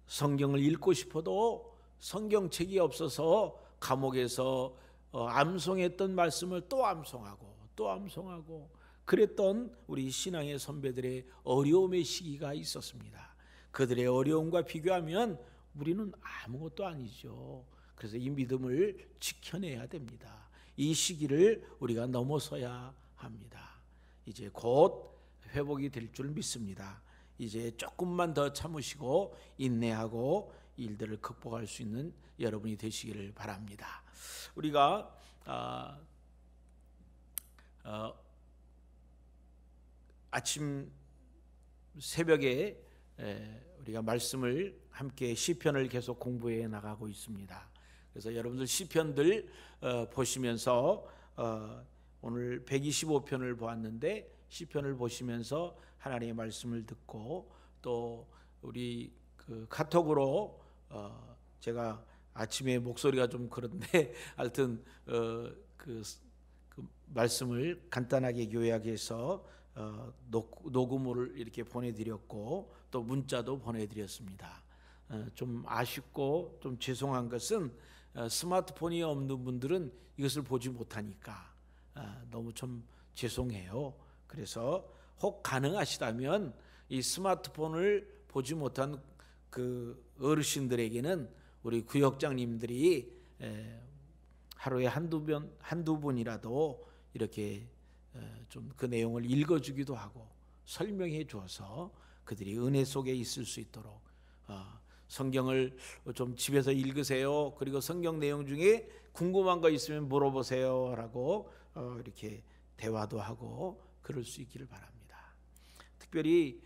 성경을 읽고 싶어도 성경책이 없어서 감옥에서 암송했던 말씀을 또 암송하고 또 암송하고 그랬던 우리 신앙의 선배들의 어려움의 시기가 있었습니다. 그들의 어려움과 비교하면 우리는 아무것도 아니죠. 그래서 이 믿음을 지켜내야 됩니다. 이 시기를 우리가 넘어서야 합니다. 이제 곧 회복이 될 줄 믿습니다. 이제 조금만 더 참으시고 인내하고 일들을 극복할 수 있는 여러분이 되시기를 바랍니다. 우리가 아침 새벽에 우리가 말씀을 함께 시편을 계속 공부해 나가고 있습니다. 그래서 여러분들 시편들 보시면서 오늘 125편을 보았는데 시편을 보시면서 하나님의 말씀을 듣고 또 우리 그 카톡으로 제가 아침에 목소리가 좀 그런데 하여튼 그 말씀을 간단하게 요약해서 녹음을 이렇게 보내드렸고 또 문자도 보내드렸습니다. 좀 아쉽고 좀 죄송한 것은 스마트폰이 없는 분들은 이것을 보지 못하니까 너무 좀 죄송해요. 그래서 혹 가능하시다면 이 스마트폰을 보지 못한 그 어르신들에게는 우리 구역장님들이 하루에 한두 번이라도 이렇게 좀 그 내용을 읽어주기도 하고 설명해 주어서 그들이 은혜 속에 있을 수 있도록 성경을 좀 집에서 읽으세요. 그리고 성경 내용 중에 궁금한 거 있으면 물어보세요 라고 이렇게 대화도 하고 그럴 수 있기를 바랍니다. 특별히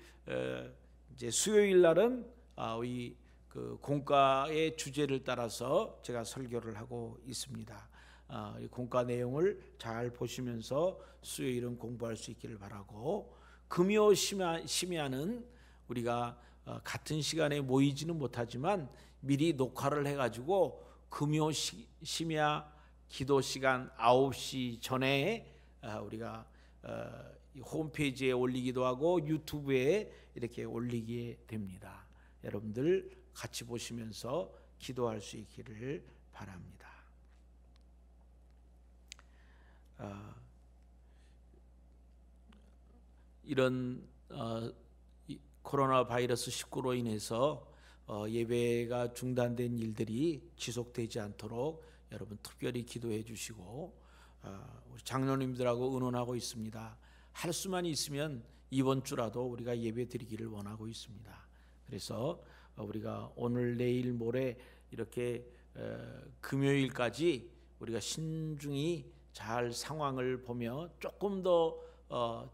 이제 수요일 날은 이 그 공과의 주제를 따라서 제가 설교를 하고 있습니다. 이 공과 내용을 잘 보시면서 수요일은 공부할 수 있기를 바라고, 금요 심야는 우리가 같은 시간에 모이지는 못하지만 미리 녹화를 해가지고 금요 심야 기도 시간 9시 전에 우리가 홈페이지에 올리기도 하고 유튜브에 이렇게 올리게 됩니다. 여러분들 같이 보시면서 기도할 수 있기를 바랍니다. 이런 코로나 바이러스 19로 인해서 예배가 중단된 일들이 지속되지 않도록 여러분 특별히 기도해 주시고, 우리 장로님들하고 의논하고 있습니다. 할 수만 있으면 이번 주라도 우리가 예배 드리기를 원하고 있습니다. 그래서 우리가 오늘 내일 모레 이렇게 금요일까지 우리가 신중히 잘 상황을 보며 조금 더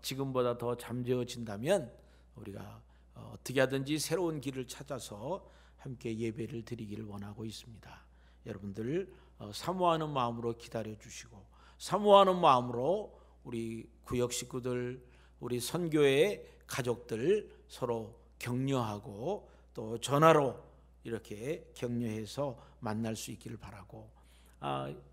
지금보다 더 잠재워진다면 우리가 어떻게 하든지 새로운 길을 찾아서 함께 예배를 드리기를 원하고 있습니다. 여러분들 사모하는 마음으로 기다려 주시고, 사모하는 마음으로 우리 구역 식구들, 우리 선교회 가족들 서로 격려하고 또 전화로 이렇게 격려해서 만날 수 있기를 바라고,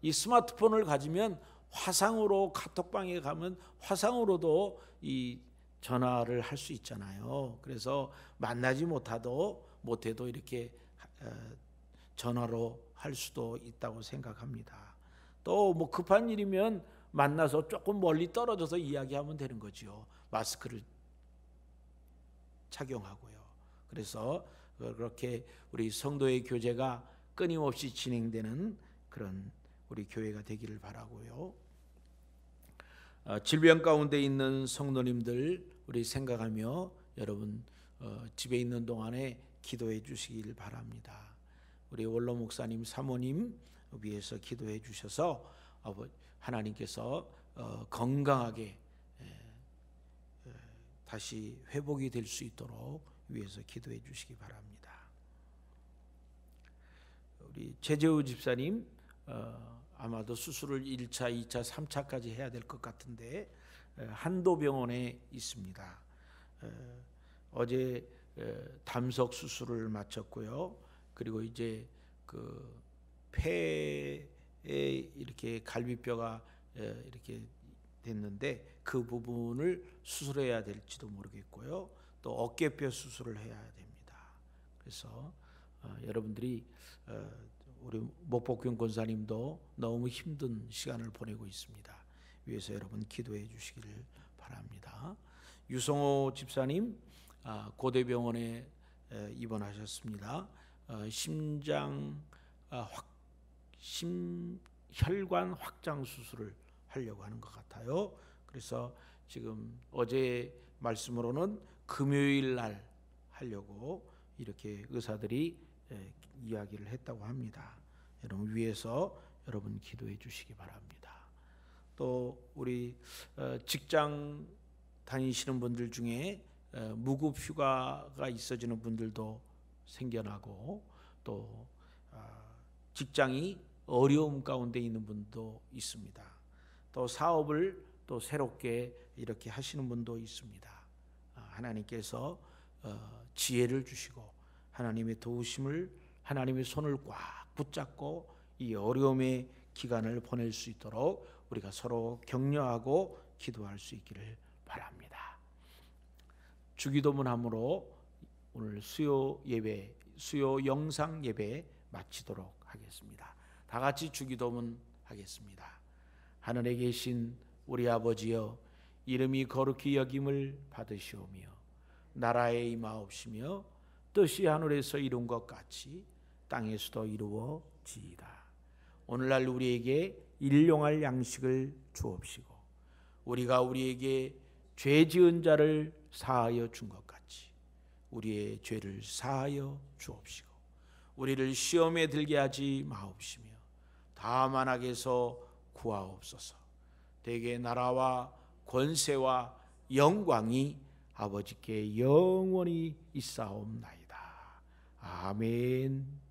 이 스마트폰을 가지면 화상으로 카톡방에 가면 화상으로도 이 전화를 할 수 있잖아요. 그래서 만나지 못해도 이렇게 전화로 할 수도 있다고 생각합니다. 또 뭐 급한 일이면 만나서 조금 멀리 떨어져서 이야기하면 되는 거죠. 마스크를 착용하고요. 그래서 그렇게 우리 성도의 교제가 끊임없이 진행되는 그런 우리 교회가 되기를 바라고요. 질병 가운데 있는 성도님들 우리 생각하며 여러분 집에 있는 동안에 기도해 주시길 바랍니다. 우리 원로 목사님, 사모님 위해서 기도해 주셔서 하나님께서 건강하게 다시 회복이 될 수 있도록 위해서 기도해 주시기 바랍니다. 우리 최재우 집사님 아마도 수술을 1차, 2차, 3차까지 해야 될 것 같은데 한도병원에 있습니다. 어제 담석 수술을 마쳤고요. 그리고 이제 그 폐에 이렇게 갈비뼈가 이렇게 됐는데 그 부분을 수술해야 될지도 모르겠고요. 또 어깨뼈 수술을 해야 됩니다. 그래서 여러분들이 우리 목복균 권사님도 너무 힘든 시간을 보내고 있습니다. 위해서 여러분 기도해 주시기를 바랍니다. 유성호 집사님 고대병원에 입원하셨습니다. 혈관 확장 수술을 하려고 하는 것 같아요. 그래서 지금 어제 말씀으로는 금요일 날 하려고 이렇게 의사들이 이야기를 했다고 합니다. 여러분 위해서 여러분 기도해 주시기 바랍니다. 또 우리 직장 다니시는 분들 중에 무급 휴가가 있어지는 분들도 생겨나고 또 직장이 어려움 가운데 있는 분도 있습니다. 또 사업을 또 새롭게 이렇게 하시는 분도 있습니다. 하나님께서 지혜를 주시고 하나님의 도우심을, 하나님의 손을 꽉 붙잡고 이 어려움의 기간을 보낼 수 있도록 우리가 서로 격려하고 기도할 수 있기를 바랍니다. 주기도문함으로 오늘 수요 영상 예배 마치도록 하겠습니다. 다 같이 주기도문 하겠습니다. 하늘에 계신 우리 아버지여, 이름이 거룩히 여김을 받으시오며 나라에 임하옵시며 뜻이 하늘에서 이룬 것 같이 땅에서도 이루어지이다. 오늘날 우리에게 일용할 양식을 주옵시고 우리가 우리에게 죄 지은 자를 사하여 준 것 같이 우리의 죄를 사하여 주옵시고 우리를 시험에 들게 하지 마옵시며 다만 악에서 구하옵소서. 대개 나라와 권세와 영광이 아버지께 영원히 있사옵나이다. 아멘.